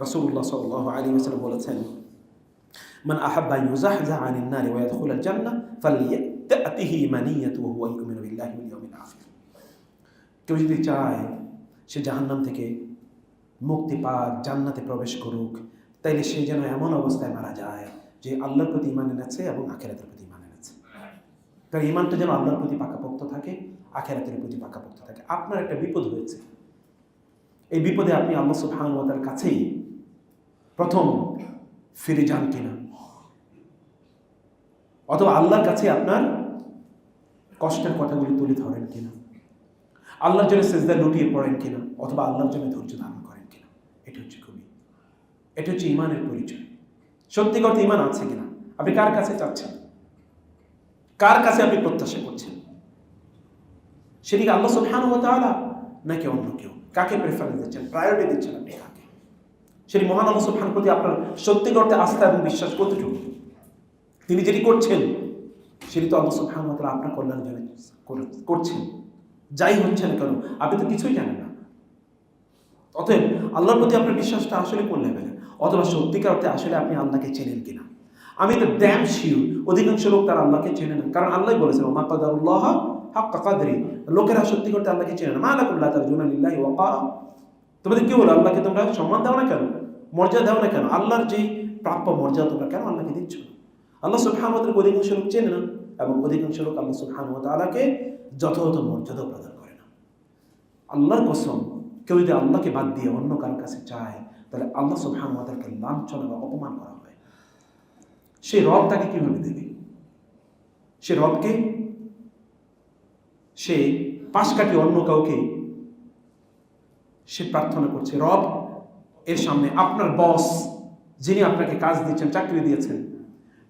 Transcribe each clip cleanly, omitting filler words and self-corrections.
রাসূলুল্লাহ সাল্লাল্লাহু আলাইহি ওয়াসাল্লাম বলেছেন, মান আহাব্বা ইউজাহজাহ আনিন নারি ওয়া ইয়াদখুলাল জান্নাহ ফালইয়াতিহি মানিয়াতু ওয়া হুয়া ইউমিনু বিল্লাহি ওয়াল ইয়াউমিল আখির। কেউ যদি চায় সে জাহান্নাম থেকে মুক্তি পাক, জান্নাতে প্রবেশ করুক, তাইলে সে যেন এমন অবস্থায় মারা যায় যে আল্লাহর প্রতি ঈমান এনেছে এবং আখিরাতের প্রতি ঈমান এনেছে। তার ঈমানটা যেন আল্লাহর প্রতি পাকাপোক্ত থাকে, আখিরাতের প্রতি পাকাপোক্ত থাকে। আপনার একটা বিপদ হয়েছে, এই বিপদে আপনি আল্লাহ সুবহানাহু ওয়া তাআলার কাছেই প্রথম ফিরে যান কিনা, অথবা আল্লাহর কাছে আপনার কষ্টের কথাগুলি তুলে ধরেন কিনা, আল্লাহর জন্য সিজদা লুটিয়ে পড়েন কিনা, অথবা আল্লাহর জন্য ধৈর্য ধারণ করেন কিনা। এটা হচ্ছে ঈমানের পরিচয়। সত্যিকার অর্থে ঈমান আছে কিনা, আপনি কার কাছে চাচ্ছেন, কার কাছে আপনি প্রত্যাশা করছেন, সেদিকে আল্লাহ সুবহানাহু ওয়া তাআলা নাকি অন্য কেউ? কাকে প্রেফারেন্স দিচ্ছেন, প্রায়োরিটি দিচ্ছেন আপনি কাকে? সেটি মহান আল্লাহ সুবহানাহু প্রতি আপনার সত্যিকার অর্থে আস্থা এবং বিশ্বাস কতটুকু? তিনি যেটি করছেন সেটি তো আল্লাহ সুবহানাহু ওয়া তাআলা আপনার কল্যাণের জন্য করছেন। যাই হচ্ছে না কেন, আপনি তো কিছুই জানেন না। অতএব আল্লাহর প্রতি আপনার বিশ্বাসটা আসলে কোন লেভেলে, অথবা সত্যিকার অর্থে আসলে আপনি আল্লাহকে চেনেন কিনা? আমি তো ড্যাম শিওর অধিকাংশ লোক তারা আল্লাহকে চেনে না, কারণ আল্লাহ বলেছেন ওয়া মা কাদারুল্লাহ হাক্কা কাদরি। লোকেরা সত্যি করতে আল্লাহকে চেনে না। মা লাকুম লা তারজুনা লিল্লাহি ওয়াকারা, তোমাদের কি হলো, আল্লাহকে তোমরা সম্মান দাও না কেন, মর্যাদা দাও না কেন? আল্লাহর যে প্রাপ্য মর্যাদা তোমরা কেন আল্লাহকে দিচ্ছ না? আল্লাহ সুবহানাহু ওয়া তাআলা অধিকাংশ লোক চেনে না, এবং অধিকাংশ লোক আল্লাহ সুবহানাহু ওয়া তাআলাকে যথাযথ মর্যাদা প্রদান করে না। আল্লাহর কসম, কেউ যদি আল্লাহকে বাদ দিয়ে অন্য কার কাছে চায়, তাহলে আল্লাহ সুবহানাহু ওয়া তাআলাকে লাঞ্ছনা বা অপমান করা হয়। সে রব তাকে কিভাবে দেবে? সে রবকে সে পাশ কাটিয়ে অন্য কাউকে সে প্রার্থনা করছে। রব এর সামনে আপনার বস, যিনি আপনাকে কাজ দিচ্ছেন, চাকরি দিয়েছেন,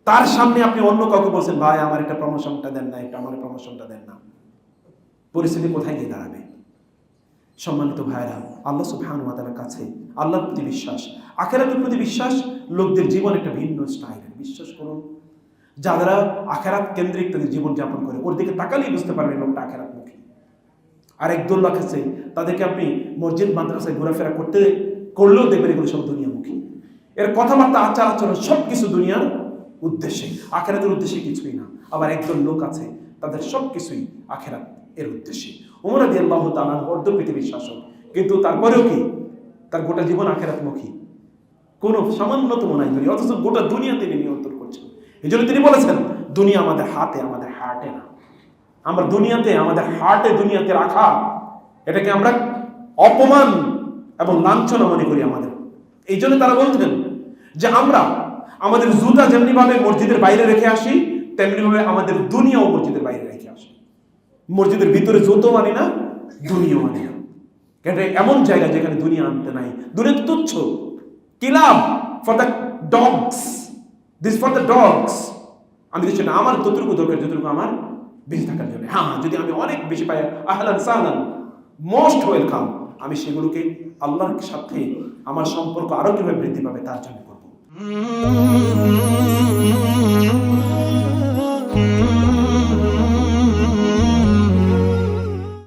তার সামনে আপনি অন্য কাউকে বলছেন, ভাই আমার একটা প্রমোশনটা দেন না, একটা আমার প্রমোশনটা দেন না। পরিস্থিতি কোথায় গিয়ে দাঁড়াবে? সম্মানিত ভাইরা, আল্লাহ সুবহানাহু ওয়া তাআলার কাছে আল্লাহর প্রতি বিশ্বাস, আখিরাতের প্রতি বিশ্বাস লোকদের জীবন একটা ভিন্ন স্টাইলের। বিশ্বাস করুন, যারা আখিরাত কেন্দ্রিক তাদের জীবন যাপন করে, ওর দিকে তাকালেই বুঝতে পারবেন লোকটা আখিরাতমুখী। আর একদল লোক আছে, তাদেরকে আপনি মসজিদ মাদ্রাসায় ঘোরাফেরা করলেও দেখবেন এগুলো সব দুনিয়ামুখী। এর কথাবার্তা, আচার আচরণ সবকিছু দুনিয়ার উদ্দেশ্যে, আখিরাতের উদ্দেশ্যে কিছুই না। আবার একদল লোক আছে, তাদের সবকিছুই আখিরাত এর উদ্দেশ্যে। ওমর রাদিয়াল্লাহু তাআলা অর্ধ পৃথিবীর শাসক, কিন্তু তারপরেও কি তার গোটা জীবন আখিরাতমুখী, কোনো সামান্যতম নাই দুনিয়া, অথচ গোটা দুনিয়া তিনি নিয়ন্ত্রণ করছেন। এই জন্য তিনি বলেছেন, দুনিয়া আমাদের হাতে, আমাদের হার্টে না। আমরা দুনিয়াতে, আমাদের হার্টে দুনিয়াতে রাখা, এটাকে আমরা অপমান এবং লাঞ্ছনা মনে করি আমাদের। এই জন্য তারা বলতেন যে আমরা আমাদের জুতা যেমনি ভাবে মসজিদের বাইরে রেখে আসি, তেমনি ভাবে আমাদের দুনিয়াও মসজিদের বাইরে রেখে আসি। মসজিদের ভিতরে জুতো মানি না, দুনিয়াও মানি না। এটা এমন জায়গা যেখানে দুনিয়া আনতে নাই। দুনিয়া তুচ্ছ, Kilab for the dogs, this for the dogs. আমি দিচ্ছি না, আমার যতটুকু দরকার, যতটুকু আমার বেঁচে থাকার জন্য। হ্যাঁ, যদি আমি অনেক বেশি পাই, আহলান সাহলান, মোস্ট ওয়েলকাম। আমি সেগুলোকে আল্লাহর সাথে আমার সম্পর্ক আরো কিভাবে বৃদ্ধি পাবে তার জন্য করবো।